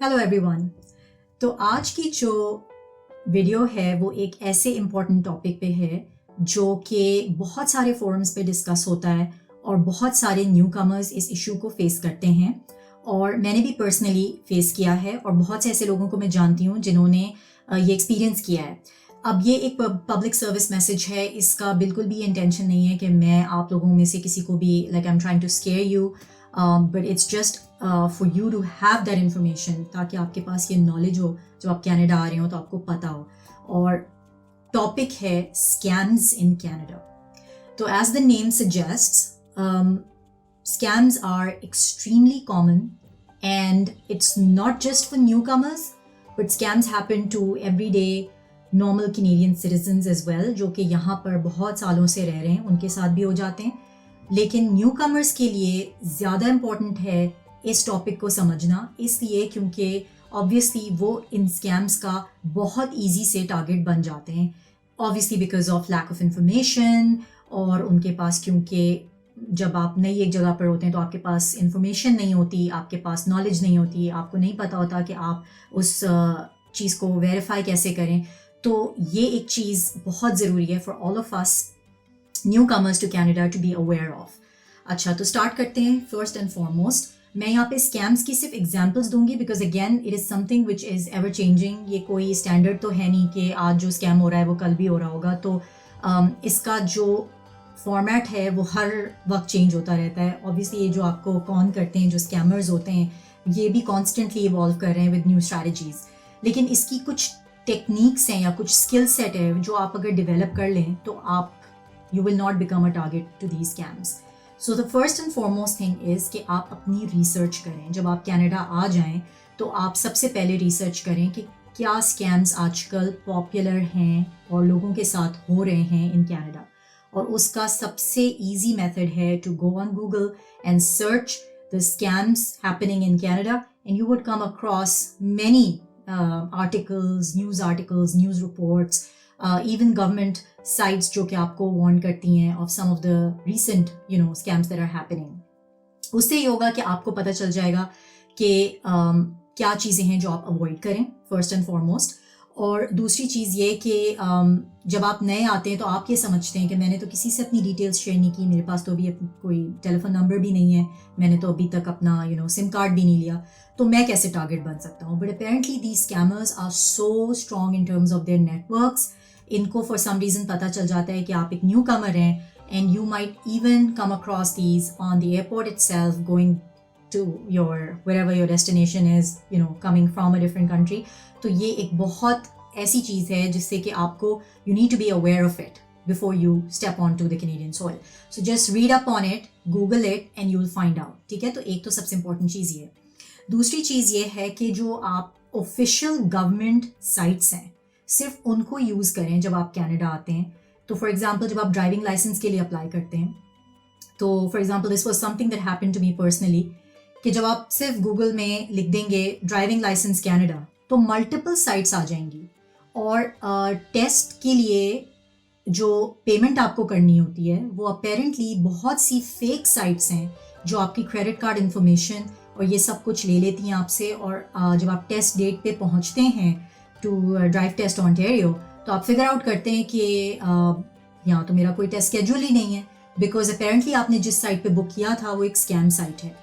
Hello everyone. तो आज की जो वीडियो है वो एक ऐसे इम्पॉर्टेंट टॉपिक पे है जो कि बहुत सारे फोरम्स पे डिस्कस होता है और बहुत सारे न्यू कमर्स इस इशू को फेस करते हैं और मैंने भी पर्सनली फेस किया है और बहुत से ऐसे लोगों को मैं जानती हूँ जिन्होंने ये एक्सपीरियंस किया है। अब ये एक पब्लिक सर्विस मैसेज है, इसका बिल्कुल भी इंटेंशन नहीं है कि मैं आप लोगों में से किसी को भी like I am trying to scare you, but it's just for you to have that information, ताकि आपके पास ये नॉलेज हो जब आप कनाडा आ रहे हो तो आपको पता हो। और टॉपिक है स्कैम्स इन कनाडा। तो as the name suggests, scams are extremely common and it's not just for newcomers, but scams happen to everyday normal Canadian citizens as well, जो कि यहाँ पर बहुत सालों से रह रहे हैं, उनके साथ भी हो जाते हैं। लेकिन न्यूकमर्स के लिए ज़्यादा इम्पॉर्टेंट है इस टॉपिक को समझना, इसलिए क्योंकि ऑब्वियसली वो इन स्कैम्स का बहुत ईजी से टारगेट बन जाते हैं, obviously because of lack of information. और उनके पास, क्योंकि जब आप नई एक जगह पर होते हैं तो आपके पास इंफॉर्मेशन नहीं होती, आपके पास नॉलेज नहीं होती, आपको नहीं पता होता कि आप उस चीज़ को वेरीफाई कैसे करें। तो ये एक चीज़ बहुत ज़रूरी है for all of us newcomers to Canada to be aware of. अच्छा, तो स्टार्ट करते हैं। फर्स्ट एंड फॉरमोस्ट मैं यहाँ पे स्कैम्स की सिर्फ एग्जांपल्स दूंगी because again it is something which is ever changing. ये कोई स्टैंडर्ड तो है नहीं कि आज जो स्कैम हो रहा है वो कल भी हो रहा होगा। तो इसका जो फॉर्मेट है वो हर वक्त चेंज होता रहता है। ऑब्वियसली ये जो आपको कॉन करते हैं, जो स्कैमर्स होते हैं, ये भी कॉन्स्टेंटली इवॉल्व कर रहे हैं विद न्यू स्ट्रैटेजीज। लेकिन इसकी कुछ टेक्निक्स हैं या कुछ स्किल सेट है जो आप अगर डेवलप कर लें तो आप you will not become a target to the scams. So the first and foremost thing is कि आप अपनी रिसर्च करें। जब आप कनाडा आ जाएं तो आप सबसे पहले रिसर्च करें कि क्या स्कैम्स आजकल पॉपुलर हैं और लोगों के साथ हो रहे हैं इन कनाडा। और उसका सबसे easy method है to go on Google and search the scams happening in Canada, and you would come across many articles, news reports, even government sites जो कि आपको warn करती हैं of some of the recent scams that are happening. उससे ये होगा कि आपको पता चल जाएगा कि क्या चीज़ें हैं जो आप अवॉइड करें फर्स्ट एंड फॉरमोस्ट। और दूसरी चीज़ ये कि जब आप नए आते हैं तो आप ये समझते हैं कि मैंने तो किसी से अपनी डिटेल्स शेयर नहीं की, मेरे पास तो अभी कोई टेलीफोन नंबर भी नहीं है, मैंने तो अभी तक अपना सिम कार्ड भी नहीं लिया, तो मैं कैसे टारगेट बन सकता हूँ। But apparently the scammers are so strong in terms of their networks. इनको फॉर सम रीज़न पता चल जाता है कि आप एक न्यू कमर हैं, and you might even come across these on the airport itself going to wherever your destination is, coming from a different country. तो ये एक बहुत ऐसी चीज़ है जिससे कि आपको you need to be aware of it before you step onto the Canadian soil. So just read up on it, Google it and you'll find out. ठीक है, तो एक तो सबसे इम्पोर्टेंट चीज़ ये है। दूसरी चीज़ ये है कि जो आप ऑफिशियल गवर्नमेंट साइट्स हैं सिर्फ उनको यूज़ करें जब आप कनाडा आते हैं। तो फॉर एग्जाम्पल जब आप ड्राइविंग लाइसेंस के लिए अप्लाई करते हैं, तो for example this was something that happened to me personally, कि जब आप सिर्फ गूगल में लिख देंगे ड्राइविंग लाइसेंस कनाडा तो मल्टीपल साइट्स आ जाएंगी, और टेस्ट के लिए जो पेमेंट आपको करनी होती है वो अपेरेंटली बहुत सी फेक साइट्स हैं जो आपकी क्रेडिट कार्ड इन्फॉर्मेशन और ये सब कुछ ले लेती हैं आपसे। और जब आप टेस्ट डेट पे पहुंचते हैं टू ड्राइव टेस्ट ऑन्टेरियो तो आप फिगर आउट करते हैं कि यहाँ तो मेरा कोई टेस्ट शेड्यूल ही नहीं है, बिकॉज अपेरेंटली आपने जिस साइट पे बुक किया था वो एक स्कैम साइट है।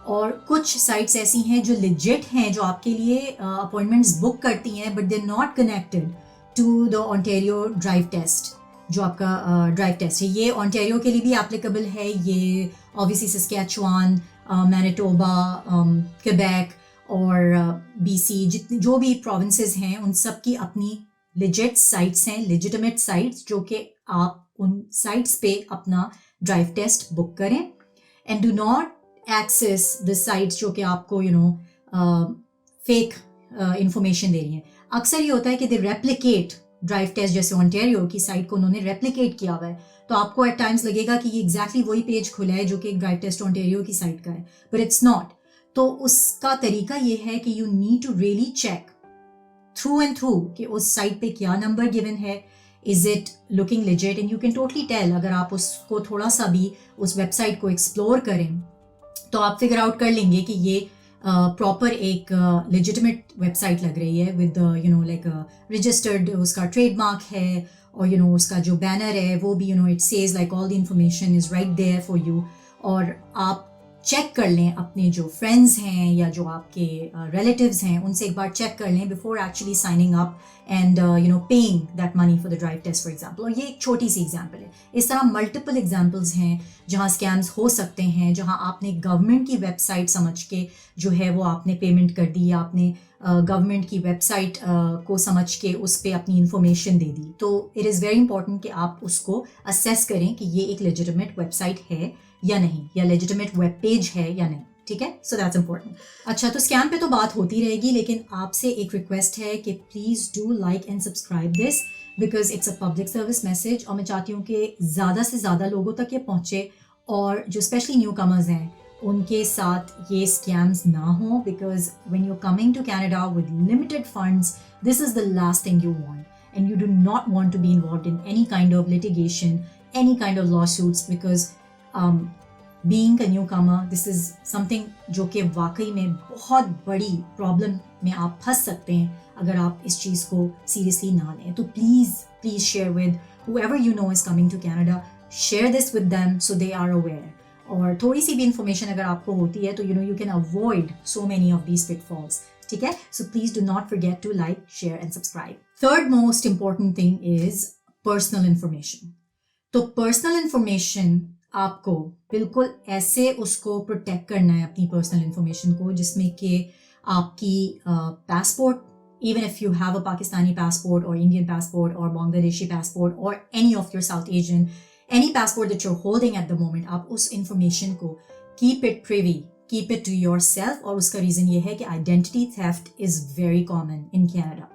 और कुछ साइट्स ऐसी हैं जो लिजिट हैं, जो आपके लिए अपॉइंटमेंट्स बुक करती हैं, but they not connected to the Ontario drive test. जो आपका ड्राइव टेस्ट है ये ऑन्टेरियो के लिए भी एप्लीकेबल है, ये ऑब्वियसली सस्कैचुआन, मैनिटोबा, क्वेबेक और BC, जितने जो भी प्रोविंसेस हैं उन सब की अपनी लिजिट साइट्स हैं, लेजिटिमेट साइट्स, जो कि आप उन साइट्स पे अपना ड्राइव टेस्ट बुक करें। And do not access the sites जो कि आपको फेक इंफॉर्मेशन दे रही हैं। अक्सर ये होता है कि दे रेप्लिकेट ड्राइव टेस्ट, जैसे ऑन्टेरियो की साइट को उन्होंने रेप्लिकेट किया हुआ है, तो आपको एट टाइम्स लगेगा कि ये एग्जैक्टली वही पेज खुला है जो कि एक ड्राइव टेस्ट ऑन्टेरियो की साइट का है, बट इट्स नॉट। तो उसका तरीका ये है कि you need to really check through and through कि उस साइट पे क्या नंबर गिवन है, is it looking legit, and you can totally tell. अगर आप उसको थोड़ा सा भी उस वेबसाइट को एक्सप्लोर करें तो आप फिगर आउट कर लेंगे कि ये प्रॉपर एक लेजिटिमेट वेबसाइट लग रही है विद लाइक रजिस्टर्ड उसका ट्रेडमार्क है, और उसका जो बैनर है वो भी it says like all the information is right there for you. और आप चेक कर लें अपने जो फ्रेंड्स हैं या जो आपके रिलेटिव्स हैं उनसे एक बार चेक कर लें before actually signing up and paying that money for the drive test for example. और ये एक छोटी सी एग्जांपल है, इस तरह मल्टीपल एग्जांपल्स हैं जहां स्कैम्स हो सकते हैं, जहां आपने गवर्नमेंट की वेबसाइट समझ के जो है वो आपने पेमेंट कर दी, या आपने गवर्नमेंट की वेबसाइट को समझ के उस पर अपनी इंफॉर्मेशन दे दी। तो इट इज़ वेरी इंपॉर्टेंट कि आप उसको असेस करें कि ये एक लेजिटिमेट वेबसाइट है या नहीं, या लेजिटिमेट वेब पेज है या नहीं, ठीक है। So that's important. अच्छा, तो स्कैम पे तो बात होती रहेगी, लेकिन आपसे एक रिक्वेस्ट है कि please do like and subscribe this because it's a public service message, और मैं चाहती हूँ कि ज़्यादा से ज़्यादा लोगों तक ये पहुँचे, और जो स्पेशली न्यू कमर्स हैं उनके साथ ये स्कैम्स ना हो, because when you coming to Canada with limited funds, this is the last thing you want, and you do not want to be involved in any kind of litigation, any kind of law suits, because being a newcomer this is something जो कि वाकई में बहुत बड़ी problem में आप फंस सकते हैं अगर आप इस चीज़ को सीरियसली ना लें। तो please share with whoever you know is coming to Canada, share this with them so they are aware। और थोड़ी सी भी इंफॉर्मेशन अगर आपको होती है तो you can avoid so many of these pitfalls, ठीक है। So please do not forget to like, share and subscribe। Third most important thing is personal information। तो पर्सनल इंफॉर्मेशन आपको बिल्कुल ऐसे उसको प्रोटेक्ट करना है, अपनी पर्सनल इंफॉर्मेशन को, जिसमें कि आपकी passport, even if you have a Pakistani passport or Indian passport or Bangladeshi passport or any of your South Asian, any passport that you're holding at the moment, आप उस information को keep it privy, keep it to yourself। और उसका reason ये है कि identity theft is very common in Canada,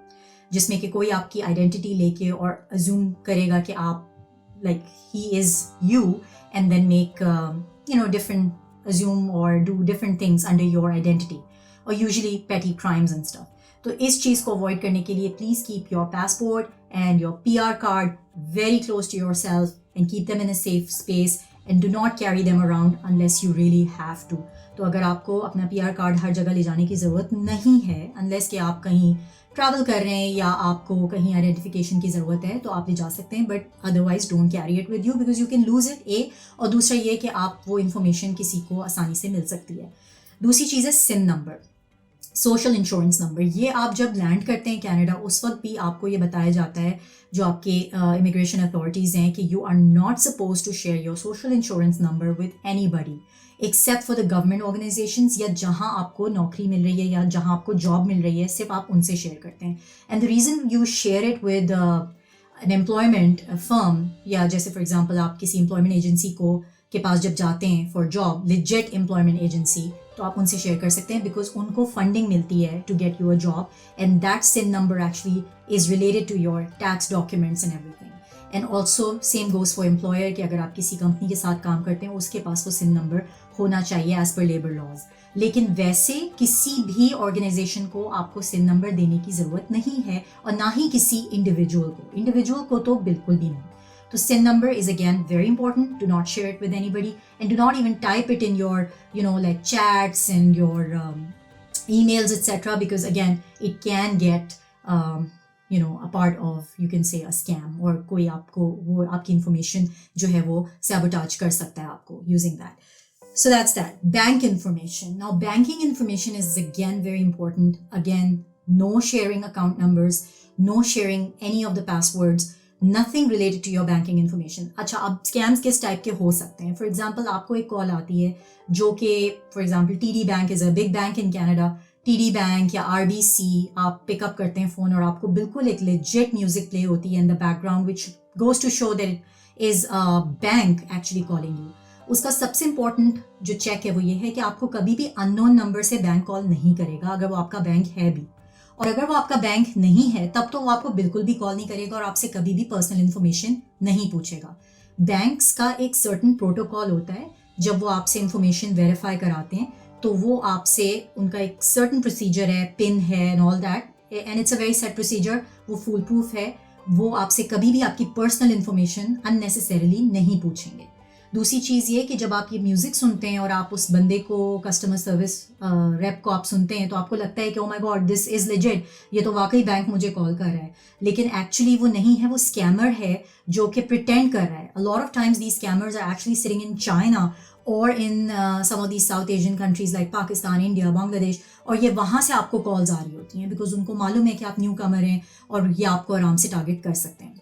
जिसमें कि कोई आपकी identity लेके और assume करेगा कि आप like he is you and then make different, assume or do different things under your identity, or usually petty crimes and stuff। तो इस चीज़ को अवॉइड करने के लिए please keep your passport and your PR card very close to yourself and keep them in a safe space and do not carry them around unless you really have to. तो अगर आपको अपना PR card हर जगह ले जाने की ज़रूरत नहीं है, अनलेस कि आप कहीं ट्रैवल कर रहे हैं या आपको कहीं आइडेंटिफिकेशन की ज़रूरत है, तो आप ले जा सकते हैं, but otherwise don't carry it with you because you can lose it, ए। और दूसरा ये कि आप वो इन्फॉर्मेशन किसी को आसानी से मिल सकती है। दूसरी चीज़ है SIN number, social insurance number. ये आप जब लैंड करते हैं कनाडा उस वक्त भी आपको ये बताया जाता है, जो आपके इमिग्रेशन अथॉरिटीज़ हैं, कि you are not suppose to share your social insurance number with anybody except for the government organisations, या जहां आपको नौकरी मिल रही है या जहां आपको जॉब मिल रही है, सिर्फ आप उनसे शेयर करते हैं। And the reason you share it with an employment firm, या जैसे फॉर एग्जांपल आप किसी एम्प्लॉयमेंट एजेंसी के पास जब जाते हैं for job, legit employment agency, तो आप उनसे शेयर कर सकते हैं बिकॉज उनको फंडिंग मिलती है to get you a job, and that SIN number actually is related to your tax documents and everything. And also same goes for employer, कि अगर आप किसी कंपनी के साथ काम करते हैं उसके पास वो SIN नंबर होना चाहिए एज पर लेबर लॉज। लेकिन वैसे किसी भी ऑर्गेनाइजेशन को आपको SIN नंबर देने की ज़रूरत नहीं है, और ना ही किसी इंडिविजुअल को तो बिल्कुल भी नहीं। So SIN number is again very important. Do not share it with anybody, and do not even type it in your, like chats and your emails, etc. Because again, it can get, a part of, you can say, a scam, or कोई आपको वो आपकी information जो है वो sabotage कर सकता है आपको using that. So that's that. Bank information. Now, banking information is again very important. Again, no sharing account numbers, no sharing any of the passwords. Nothing related to your banking information. अच्छा, अब scams किस type के हो सकते हैं? For example आपको एक call आती है जो कि for example TD bank is a big bank in Canada, TD bank या RBC, आप पिकअप करते हैं फ़ोन और आपको बिल्कुल एक लेजिट म्यूजिक प्ले होती है in the background which goes to show that it is a bank actually calling you. उसका सबसे इंपॉर्टेंट जो चेक है वो ये है कि आपको कभी भी अननोन नंबर से बैंक कॉल नहीं करेगा, अगर वो आपका बैंक है भी, और अगर वो आपका बैंक नहीं है तब तो वो आपको बिल्कुल भी कॉल नहीं करेगा और आपसे कभी भी पर्सनल इन्फॉर्मेशन नहीं पूछेगा। बैंक्स का एक सर्टन प्रोटोकॉल होता है, जब वो आपसे इन्फॉर्मेशन वेरीफाई कराते हैं तो वो आपसे, उनका एक सर्टन प्रोसीजर है, पिन है and all that, and it's a very set procedure, वो फुल प्रूफ है, वो आपसे कभी भी आपकी पर्सनल इन्फॉर्मेशन अननेसेसरीली नहीं पूछेंगे। दूसरी चीज़ ये कि जब आप ये म्यूज़िक सुनते हैं और आप उस बंदे को, कस्टमर सर्विस रेप को आप सुनते हैं, तो आपको लगता है कि ओ my God this is legit, ये तो वाकई बैंक मुझे कॉल कर रहा है, लेकिन एक्चुअली वो नहीं है, वो स्कैमर है जो कि प्रिटेंड कर रहा है. A lot of times these scammers are actually sitting in China और in some of these South Asian countries like Pakistan, India, Bangladesh, और ये वहाँ से आपको कॉल्स आ रही होती हैं बिकॉज उनको मालूम है कि आप न्यू कमर हैं और ये आपको आराम से टारगेट कर सकते हैं.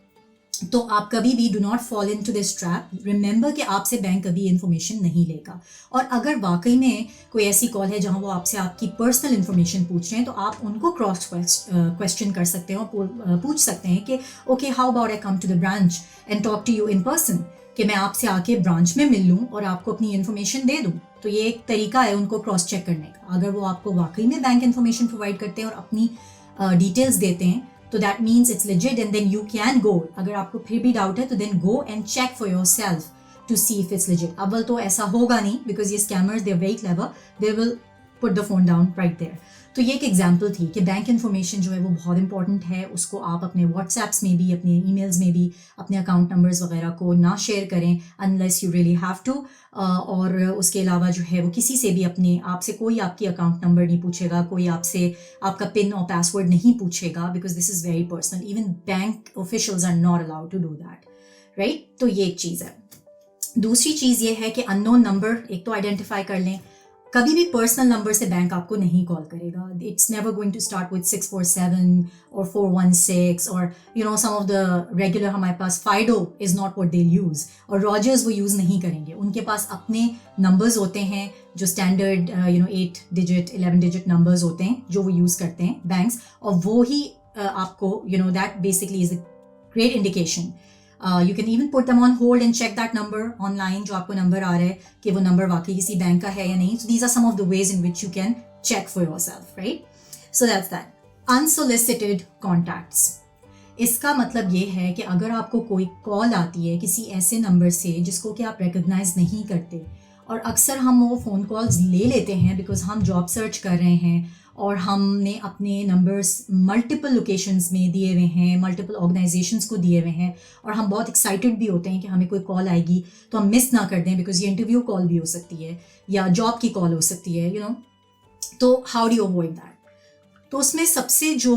तो आप कभी भी do not fall in to this trap. Remember कि आपसे बैंक कभी इन्फॉर्मेशन नहीं लेगा, और अगर वाकई में कोई ऐसी कॉल है जहां वो आपसे आपकी पर्सनल इन्फॉर्मेशन पूछ रहे हैं, तो आप उनको क्रॉस क्वेश्चन कर सकते हैं और पूछ सकते हैं कि okay how about I come to the branch and talk to you in person, कि मैं आपसे आके ब्रांच में मिल लूँ और आपको अपनी इन्फॉर्मेशन दे दूँ. तो ये एक तरीका है उनको क्रॉस चेक करने का. अगर वो आपको वाकई में बैंक इन्फॉर्मेशन प्रोवाइड करते हैं और अपनी डिटेल्स देते हैं, तो that means it's legit and then you can go. अगर आपको फिर भी डाउट है तो then go and check for yourself to see if it's legit. अव्वल तो ऐसा होगा नहीं बिकॉज ये scammers they are very clever, they will put the phone down right there. तो ये एक एग्जाम्पल थी कि बैंक इन्फॉर्मेशन जो है वो बहुत इंपॉर्टेंट है. उसको आप अपने व्हाट्सएप्स में भी, अपने ईमेल्स में भी अपने अकाउंट नंबर्स वगैरह को ना शेयर करें unless you really have to. और उसके अलावा जो है वो किसी से भी अपने, आपसे कोई आपकी अकाउंट नंबर नहीं पूछेगा, कोई आपसे आपका पिन और पासवर्ड नहीं पूछेगा because this is very personal. Even bank officials are not allowed to do that, right. तो ये एक चीज़ है. दूसरी चीज़ ये है कि अननोन नंबर एक तो आइडेंटिफाई कर लें. कभी भी पर्सनल नंबर से बैंक आपको नहीं कॉल करेगा. It's never going to start with 647 और 416 और you know some of the regular. हमारे पास Fido is not what they use, और रॉजर्स वो यूज़ नहीं करेंगे. उनके पास अपने नंबर्स होते हैं जो स्टैंडर्ड 8 डिजिट 11 डिजिट नंबर्स होते हैं जो वो यूज़ करते हैं बैंक्स, और वो ही आपको that basically is a great indication. You can even put them on hold and check that number online, जो आपको नंबर आ रहा है कि वो नंबर वाकई किसी बैंक का है या नहीं. So these are some of the ways in which you can check for yourself, right? So that's that. Unsolicited contacts. इसका मतलब ये है कि अगर आपको कोई कॉल आती है किसी ऐसे नंबर से जिसको कि आप रिकग्नाइज नहीं करते, और अक्सर हम वो फ़ोन कॉल्स ले लेते हैं बिकॉज हम जॉब सर्च कर रहे हैं और हमने अपने नंबर्स मल्टीपल लोकेशंस में दिए हुए हैं, मल्टीपल ऑर्गेनाइजेशंस को दिए हुए हैं, और हम बहुत एक्साइटेड भी होते हैं कि हमें कोई कॉल आएगी तो हम मिस ना कर दें बिकॉज ये इंटरव्यू कॉल भी हो सकती है या जॉब की कॉल हो सकती है, यू नो. तो how do you avoid that? तो उसमें सबसे जो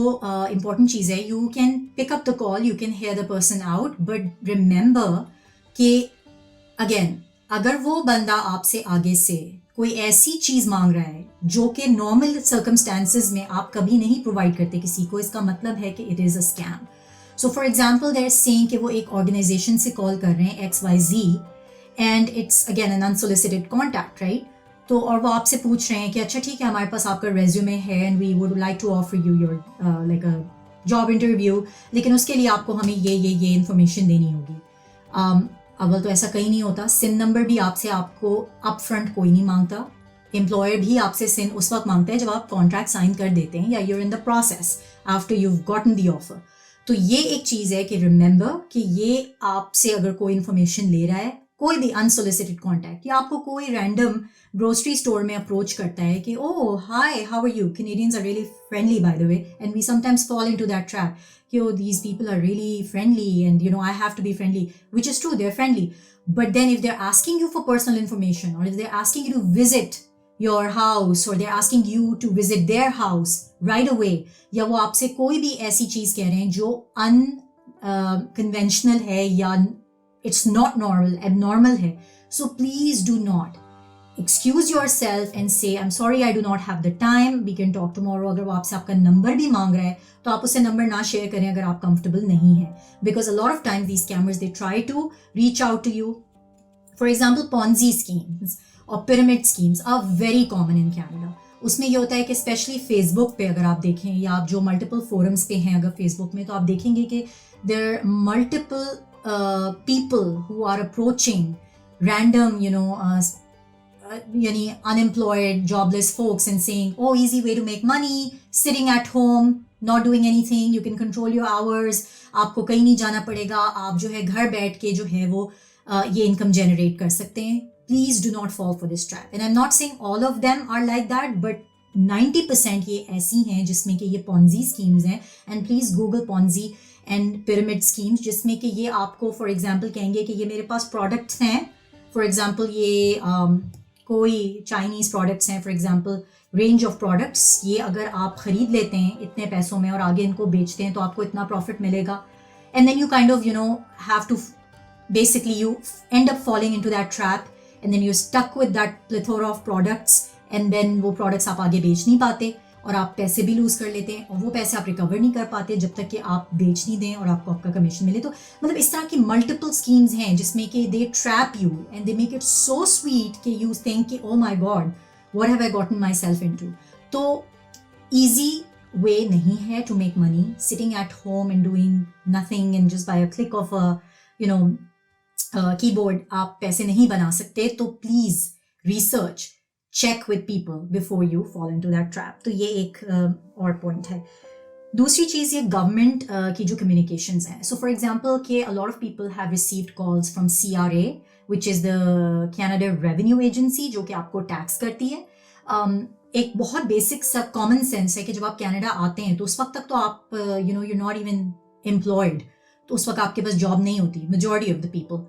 इम्पॉर्टेंट चीज़ है, you can pick up the call, you can hear the person out, but remember कि अगेन अगर वो बंदा आपसे आगे से कोई ऐसी चीज़ मांग रहा है जो कि नॉर्मल सर्कमस्टांसिस में आप कभी नहीं प्रोवाइड करते किसी को, इसका मतलब है कि it is a scam. So for example they're saying कि वो एक ऑर्गेनाइजेशन से कॉल कर रहे हैं XYZ and it's again an unsolicited contact, right. तो और वो आपसे पूछ रहे हैं कि अच्छा ठीक है, हमारे पास आपका रेज्यूमे है and we would like to offer you your like a job interview, लेकिन उसके लिए आपको हमें ये इन्फॉर्मेशन देनी होगी. अव्वल तो ऐसा कहीं नहीं होता. सिन नंबर भी आपसे आपको अप फ्रंट कोई नहीं मांगता. एम्प्लॉयर भी आपसे सिन उस वक्त मांगता है जब आप कॉन्ट्रैक्ट साइन कर देते हैं या you're in the process after you gotten the offer. तो ये एक चीज़ है कि रिमेंबर कि ये आपसे अगर कोई इन्फॉर्मेशन ले रहा है, कोई भी अनसोलिसिटेड कॉन्टैक्ट, या आपको कोई रैंडम ग्रोसरी स्टोर में अप्रोच करता है कि oh hi how are you, Canadians are really friendly by the way, and we sometimes fall into that trap कि oh these people are really friendly and I have to be friendly, which is true, they're friendly, but then if they're asking you for personal information or if they're asking you to visit your house or they're asking you to visit their house right away, या वो आपसे कोई भी ऐसी चीज़ कह रहे हैं जो unconventional है या it's not normal, abnormal है, so please do not excuse yourself and say I'm sorry I do not have the time, we can talk tomorrow. अगर वो आपसे आपका नंबर भी मांग रहा है तो आप उससे नंबर ना शेयर करें अगर आप कंफर्टेबल नहीं है, because a lot of times these scammers they try to reach out to you. For example, Ponzi schemes और pyramid schemes are very common in Canada. उसमें ये होता है कि स्पेशली फेसबुक पे अगर आप देखें या आप जो मल्टीपल फोरम्स पे हैं अगर फेसबुक में, तो आप देखेंगे कि there multiple people who are approaching random यानी unemployed, jobless folks and saying, oh, easy way to make money, sitting at home, not doing anything, you can control your hours, आपको कहीं नहीं जाना पड़ेगा, आप जो है घर बैठ के जो है वो ये इनकम जनरेट कर सकते हैं. Please do not fall for this trap. And I'm not saying all of them are like that, but 90% ये ऐसी हैं जिसमें कि ये Ponzi schemes हैं. And please Google Ponzi and pyramid schemes, जिसमें कि ये आपको फॉर एग्जाम्पल कहेंगे कि ये मेरे पास प्रोडक्ट्स हैं फॉर एग्जांपल ये कोई चाइनीज़ प्रोडक्ट्स हैं, for example range of products, ये अगर आप ख़रीद लेते हैं इतने पैसों में और आगे इनको बेचते हैं तो आपको इतना प्रॉफिट मिलेगा, and then you kind of have to basically you end up falling into that trap and then you're stuck with that plethora of products and then वो products आप आगे बेच नहीं पाते और आप पैसे भी लूज कर लेते हैं और वो पैसे आप रिकवर नहीं कर पाते जब तक कि आप बेच नहीं दें और आपको आपका कमीशन मिले। तो मतलब इस तरह की मल्टीपल स्कीम्स हैं जिसमें कि they trap you and they make it so sweet कि यू थिंक कि oh my God what have I gotten myself into. तो ईजी वे नहीं है to make money sitting at home and doing nothing and just by a click of keyboard आप पैसे नहीं बना सकते। तो please research, check with people before you fall into that trap. तो ये एक और पॉइंट है। दूसरी चीज़ ये गवर्नमेंट की जो कम्युनिकेशंस हैं। सो फॉर एग्जांपल कि अ lot of people have received calls from CRA which is the Canada revenue agency जो कि आपको टैक्स करती है। एक बहुत बेसिक सा कॉमन सेंस है कि जब आप कनाडा आते हैं तो उस वक्त तक तो आप you're not even employed, तो उस वक्त आपके पास जॉब नहीं होती मेजॉरिटी ऑफ द पीपल।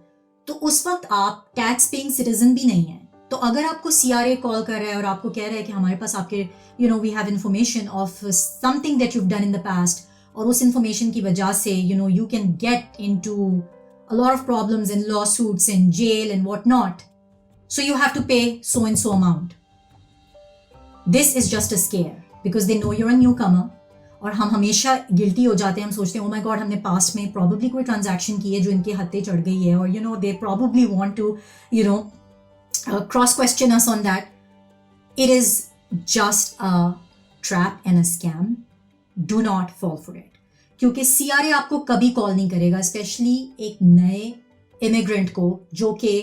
तो उस वक्त आप टैक्स पेइंग सिटीजन भी नहीं है। तो अगर आपको CRA कॉल कर रहा है और आपको कह रहा है कि हमारे पास आपके we have information of something that you've done in the past, और उस इन्फॉर्मेशन की वजह से you can get into a lot of problems and lawsuits and jail and what not, so you have to pay so and so amount. This is just a scare because they know you're a newcomer, और हम हमेशा guilty हो जाते हैं। हम सोचते हैं oh my God हमने पास्ट में प्रॉबली कोई ट्रांजैक्शन की है जो इनके हत्थे चढ़ गई है, और they probably want to cross question us on that. It is just a trap and a scam. Do not fall for it, क्योंकि CRA आपको कभी कॉल नहीं करेगा, स्पेशली एक नए इमिग्रेंट को जो कि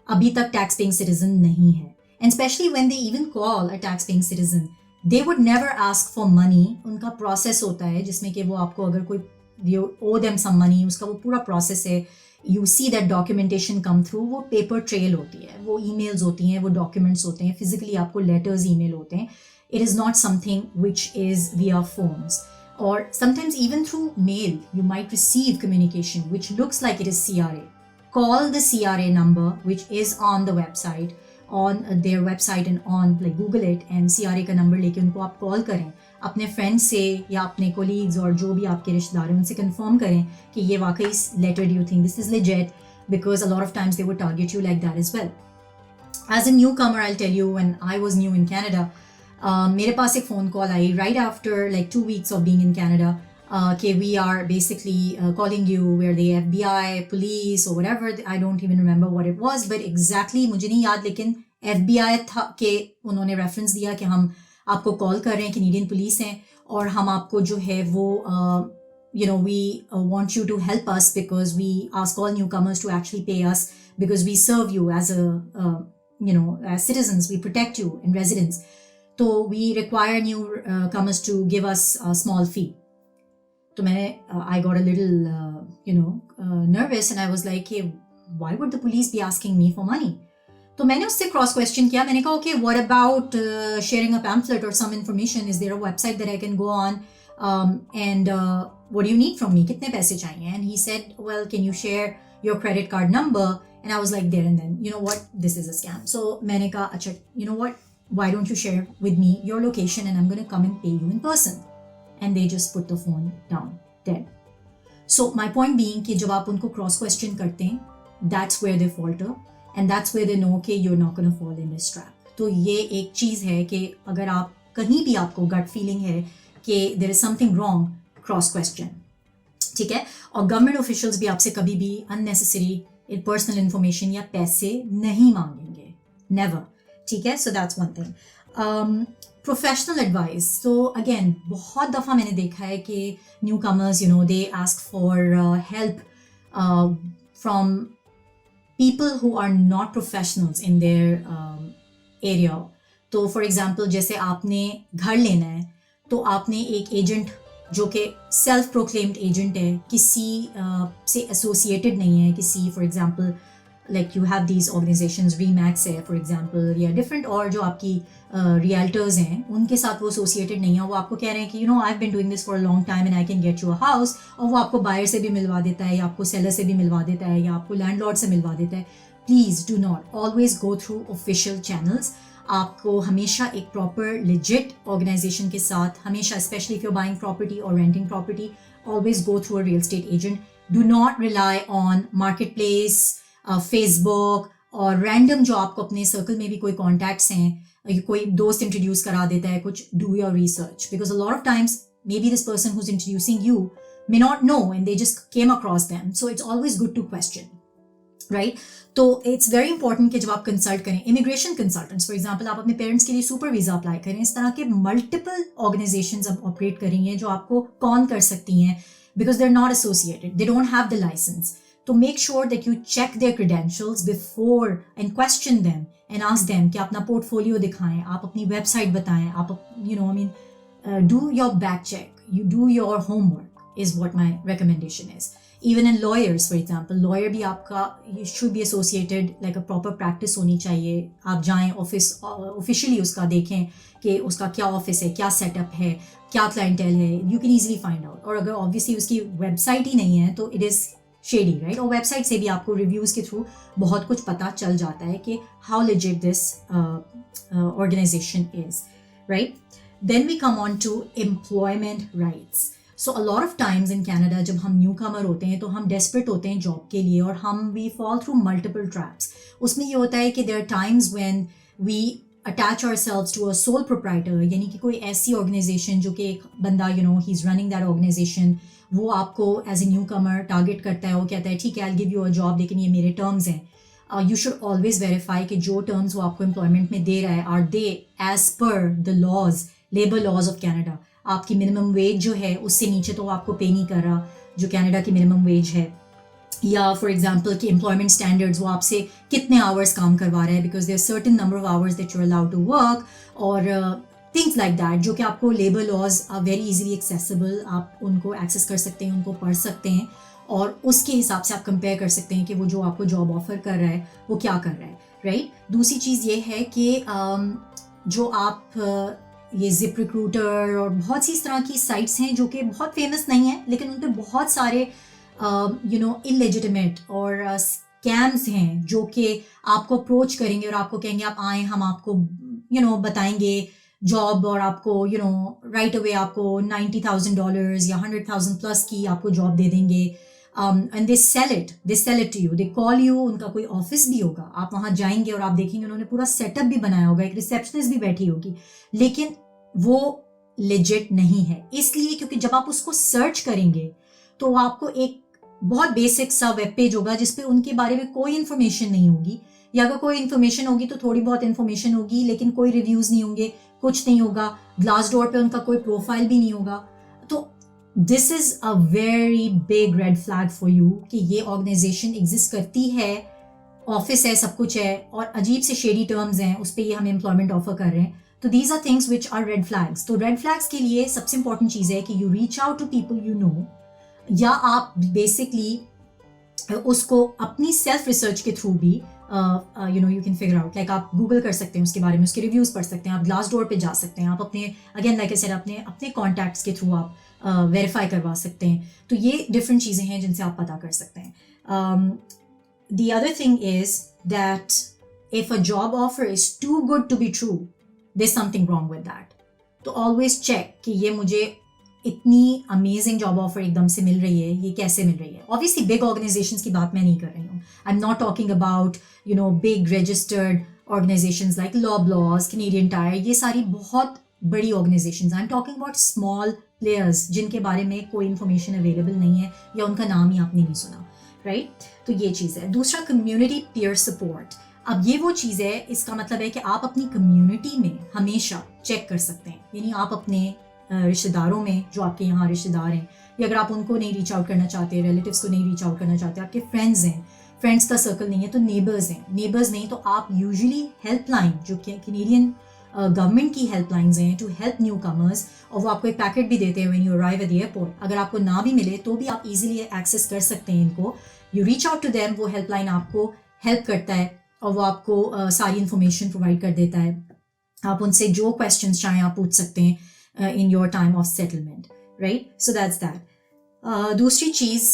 अभी तक टैक्स पेइंग सिटीजन नहीं है। And specially when they even call a tax paying citizen, they would never ask for money। उनका प्रोसेस होता है जिसमें कि वो आपको अगर कोई you owe them some money, उसका वो पूरा प्रोसेस है। You see that documentation come through, वो पेपर ट्रेल होती है, वो emails होती हैं, वो documents होते हैं, physically आपको letters email होते हैं। It is not something which is via phones, or sometimes even through mail you might receive communication which looks like it is CRA. Call the CRA number which is on the website, on their website and on like Google it, and CRA का number लेके उनको आप call करें, अपने friends से या अपने colleagues और जो भी आपके रिश्तेदार हैं उनसे कंफर्म करें कि ये वाकई letter do you think this is legit, because a lot of times they would target you like that as well. As a newcomer I will tell you, when I was new in Canada, मेरे पास एक phone call I right after like 2 weeks of being in Canada कि we are basically calling you, we're the FBI, police or whatever, I don't even remember what it was, but exactly मुझे नहीं याद, लेकिन FBI था कि उन्होंने reference दिया कि हम आपको कॉल कर रहे हैं, कैनेडियन पुलिस हैं, और हम आपको जो है वो we want you to help us because we ask all newcomers to actually pay us because we serve you as as citizens, we protect you in residence, so we require newcomers to give us a small fee. तो मैंने I got a little nervous and I was like, hey, why would the police be asking me for money? तो मैंने उससे cross question किया। मैंने कहा okay, what about sharing a pamphlet or some information? Is there a website that I can go on? And what do you need from me? कितने पैसे चाहिए? And he said, well, can you share your credit card number? And I was like there and then, you know what, this is a scam. So मैंने कहा अच्छा, you know what, why don't you share with me your location and I'm going to come and pay you in person. And they just put the phone down dead. So my point being कि जब आप उनको cross question करते हैं, that's where they falter and that's where they know कि you're not going to fall in this trap. तो ये एक चीज़ है कि अगर आप कहीं भी आपको gut feeling है कि there is something wrong, cross question, ठीक है। और गवर्नमेंट ऑफिशियल्स भी आपसे कभी भी unnecessary पर्सनल इंफॉर्मेशन या पैसे नहीं मांगेंगे, नेवर, ठीक है। So that's one thing. Professional advice, तो अगेन बहुत दफ़ा मैंने देखा है कि newcomers they ask for help from people who are not professionals in their area. तो फॉर एग्जांपल जैसे आपने घर लेना है तो आपने एक एजेंट जो कि सेल्फ प्रोक्लेम्ड एजेंट है, किसी से एसोसिएटेड नहीं है, किसी for example like you have these organisations, Remax है फॉर एग्जांपल, या डिफरेंट और जो आपकी रियल्टर्स हैं उनके साथ वो एसोसिएटेड नहीं है। वो आपको कह रहे हैं कि I have been doing this for a long time and I can get you a house, और वो आपको बायर से भी मिलवा देता है या आपको सेलर से भी मिलवा देता है या आपको लैंडलॉर्ड से मिलवा देता है। Please do not always go through official channels. आपको हमेशा एक प्रॉपर लेजिट ऑर्गेनाइजेशन के साथ, हमेशा specially if you buying property और renting property, always go through a real estate agent. Do not rely on marketplace, Facebook और random जो आपको अपने सर्कल में भी कोई कॉन्टैक्ट्स हैं, कोई दोस्त इंट्रोड्यूस करा देता है कुछ. Do your research because a lot of times may be this person who is introducing you may not know and they just came across them. So it's always good to question, right? तो it's very important कि जब आप consult करें immigration consultants, for example आप अपने parents के लिए super visa apply करें, इस तरह के मल्टीपल ऑर्गेनाइजेशंस अब ऑपरेट कर रही हैं जो आपको कॉन कर सकती हैं because they are not associated, they don't have the license. तो make sure that you check their credentials before and question them and ask them कि अपना पोर्टफोलियो दिखाएं, आप अपनी वेबसाइट बताएं, आप do your back check, you do your homework is what my recommendation is. Even in lawyers, for example, lawyer भी आपका you should be associated, like a proper practice होनी चाहिए. आप जाएं ऑफिस, ऑफिशियली उसका देखें कि उसका क्या ऑफिस है, क्या सेटअप है, क्या क्लाइंटेल है. You can easily find out. और अगर ऑब्वियसली उसकी वेबसाइट ही नहीं है तो it is shady, right? और वेबसाइट से भी आपको रिव्यूज़ के थ्रू बहुत कुछ पता चल जाता है कि how legit this organization is, right? Then we come on to employment rights. So a lot of times in Canada जब हम न्यू कमर होते हैं तो हम डेस्परेट होते हैं जॉब के लिए और हम we fall through multiple traps. उसमें ये होता है कि there are times when we attach ourselves to a sole proprietor, यानी कि कोई ऐसी ऑर्गेनाइजेशन जो कि एक बंदा ही इज़ रनिंग दैट ऑर्गेनाइजेशन, वो आपको as a newcomer target करता है. वो कहता है ठीक है, I give you a job लेकिन ये मेरे टर्म्स हैं. यू शुड ऑलवेज वेरीफाई कि जो टर्म्स वो आपको एम्प्लॉयमेंट में दे रहा है are they as per the laws, labour laws of Canada. आपकी मिनिमम वेज जो है उससे नीचे तो आपको पे नहीं कर रहा जो कनाडा की मिनिमम वेज है. या फॉर एग्जांपल कि एम्प्लॉयमेंट स्टैंडर्ड्स वो आपसे कितने आवर्स काम करवा रहा है because there certain number of hours that you are allowed to work और थिंग्स लाइक दैट, जो कि आपको labour laws are very easily accessible. आप उनको एक्सेस कर सकते हैं, उनको पढ़ सकते हैं और उसके हिसाब से आप कंपेयर कर सकते हैं कि वो जो आपको जॉब ऑफर कर रहा है वो क्या कर रहा है, राइट? दूसरी चीज़ ये है कि जो आप ये जिप रिक्रूटर और बहुत सी इस तरह की साइट्स हैं जो कि बहुत फेमस नहीं हैं लेकिन उन पर बहुत सारे इलेजिटिमेट और स्कैम्स हैं जो कि आपको अप्रोच करेंगे और आपको कहेंगे आप आएँ, हम आपको बताएंगे जॉब और आपको राइट अवे आपको $90,000 या $100,000 प्लस की आपको जॉब दे देंगे. And they sell it to you, they call you. उनका कोई ऑफिस भी होगा, आप वहाँ जाएंगे और आप देखेंगे उन्होंने पूरा सेटअप भी बनाया होगा, एक रिसेप्शनिस्ट भी बैठी होगी, लेकिन वो लेजिट नहीं है. इसलिए क्योंकि जब आप उसको सर्च करेंगे तो आपको एक बहुत बेसिक सा वेब पेज होगा जिसपे उनके बारे में कोई इन्फॉर्मेशन नहीं होगी, या अगर कोई इन्फॉर्मेशन होगी तो थोड़ी बहुत इन्फॉर्मेशन होगी लेकिन कोई रिव्यूज नहीं होंगे, कुछ नहीं होगा. ग्लासडोर पे उनका कोई प्रोफाइल भी नहीं होगा. तो this is a very big red flag for you कि ये ऑर्गेनाइजेशन एग्जिस्ट करती है, ऑफिस है, सब कुछ है और अजीब से शेडी टर्म्स हैं उस पर ये हमें एम्प्लॉयमेंट ऑफर कर रहे हैं. तो these are things which are red flags. तो रेड फ्लैग्स के लिए सबसे इंपॉर्टेंट चीज़ है कि you reach out to people you know, या आप बेसिकली उसको अपनी सेल्फ रिसर्च के थ्रू भी you can figure out, like आप गूगल कर सकते हैं उसके बारे में, उसके रिव्यूज़ पढ़ सकते हैं, आप ग्लासडोर पे जा सकते हैं, आप अपने अगेन लाइक आई सेड अपने कॉन्टैक्ट्स के थ्रू आप वेरीफाई करवा सकते हैं. तो ये डिफरेंट चीज़ें हैं जिनसे आप पता कर सकते हैं. The other thing is that if a job offer is too good to be true, there's something wrong with that. तो always check कि ये मुझे इतनी अमेजिंग जॉब ऑफर एकदम से मिल रही है, ये कैसे मिल रही है. ऑब्वियसली बिग ऑर्गेनाइजेशंस की बात मैं नहीं कर रही हूँ. I am not talking about big registered organisations like Loblaws, Canadian Tire, ये सारी बहुत बड़ी organisations. I am talking about small players जिनके बारे में कोई इन्फॉर्मेशन अवेलेबल नहीं है या उनका नाम ही आपने नहीं सुना, राइट? तो ये चीज़ है. दूसरा, कम्युनिटी पीयर सपोर्ट. अब ये वो चीज़ है, इसका मतलब है कि आप अपनी कम्युनिटी में हमेशा चेक कर सकते हैं, यानी आप अपने रिश्तेदारों में जो आपके यहाँ रिश्तेदार हैं, या अगर आप उनको नहीं रीच आउट करना चाहते, रिलेटिव्स को नहीं रीच आउट करना चाहते, आपके फ्रेंड्स हैं, फ्रेंड्स का सर्कल नहीं है तो नेबर्स हैं, नेबर्स नहीं तो आप यूजुअली हेल्पलाइन जो कि कैनेडियन गवर्नमेंट की हेल्पलाइंस हैं टू हेल्प न्यू कमर्स, और वो आपको एक पैकेट भी देते हैं when you arrive at the airport. अगर आपको ना भी मिले तो भी आप इजीली एक्सेस कर सकते हैं इनको. You reach out to them, वो हेल्पलाइन आपको हेल्प करता है और वो आपको सारी इन्फॉर्मेशन प्रोवाइड कर देता है. आप उनसे जो क्वेश्चंस चाहें आप पूछ सकते हैं in your time of settlement, right? So that's that. दूसरी चीज़,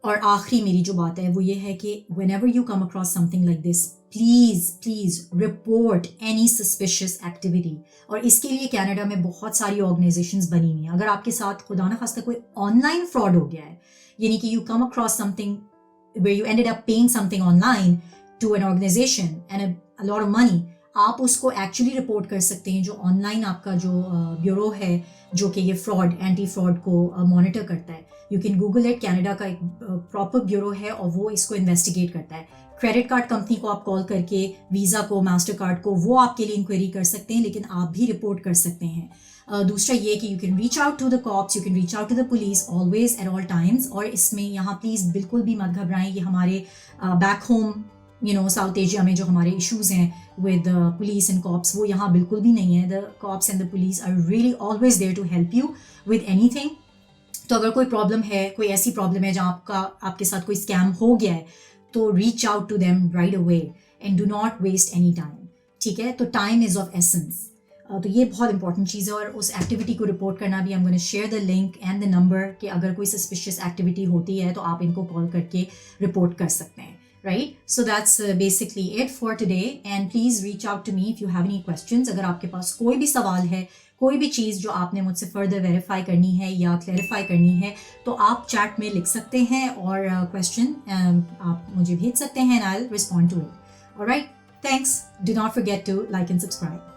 और आखिरी मेरी जो बात है वो ये है कि whenever you come across something like this, please report any suspicious activity. और इसके लिए कनाडा में बहुत सारी ऑर्गेनाइजेशंस बनी हुई हैं. अगर आपके साथ खुदा ना खास्ता कोई ऑनलाइन फ्रॉड हो गया है, यानी कि you come across something where you ended up paying something online to an organization and a lot of money, आप उसको एक्चुअली रिपोर्ट कर सकते हैं. जो ऑनलाइन आपका जो ब्यूरो है जो कि ये फ्रॉड एंटी फ्रॉड को मॉनिटर करता है, you can Google it. Canada का एक प्रॉपर ब्यूरो है और वो इसको इन्वेस्टिगेट करता है. क्रेडिट कार्ड कंपनी को आप कॉल करके, वीज़ा को, मास्टर कार्ड को, वो आपके लिए इंक्वायरी कर सकते हैं, लेकिन आप भी रिपोर्ट कर सकते हैं. दूसरा ये कि you can reach out to the cops, you can reach out to the police always at all times. और इसमें यहाँ प्लीज़ बिल्कुल भी मत घबराएं. ये हमारे बैक होम साउथ एशिया में जो हमारे इश्यूज़ हैं विद पुलिस एंड कॉप्स, वो यहाँ बिल्कुल भी नहीं है. The cops and the police are really always there to help you with anything. तो अगर कोई प्रॉब्लम है, कोई ऐसी प्रॉब्लम है जहाँ आपके साथ कोई स्कैम हो गया है, तो reach out to them right away and do not waste any time. ठीक है, तो टाइम इज़ ऑफ एसेंस. तो ये बहुत इंपॉर्टेंट चीज़ है. और उस एक्टिविटी को रिपोर्ट करना भी, I am gonna share the link and the number कि अगर कोई सस्पिशियस एक्टिविटी होती है तो आप इनको कॉल करके रिपोर्ट कर सकते हैं. Right? So that's basically it for today. And please reach out to me if you have any questions. अगर आपके पास कोई भी सवाल है, कोई भी चीज़ जो आपने मुझसे फर्दर वेरीफाई करनी है या क्लैरिफाई करनी है, तो आप चैट में लिख सकते हैं और क्वेश्चन आप मुझे भेज सकते हैं and I'll respond to it. All right? Thanks. Do not forget to like and subscribe.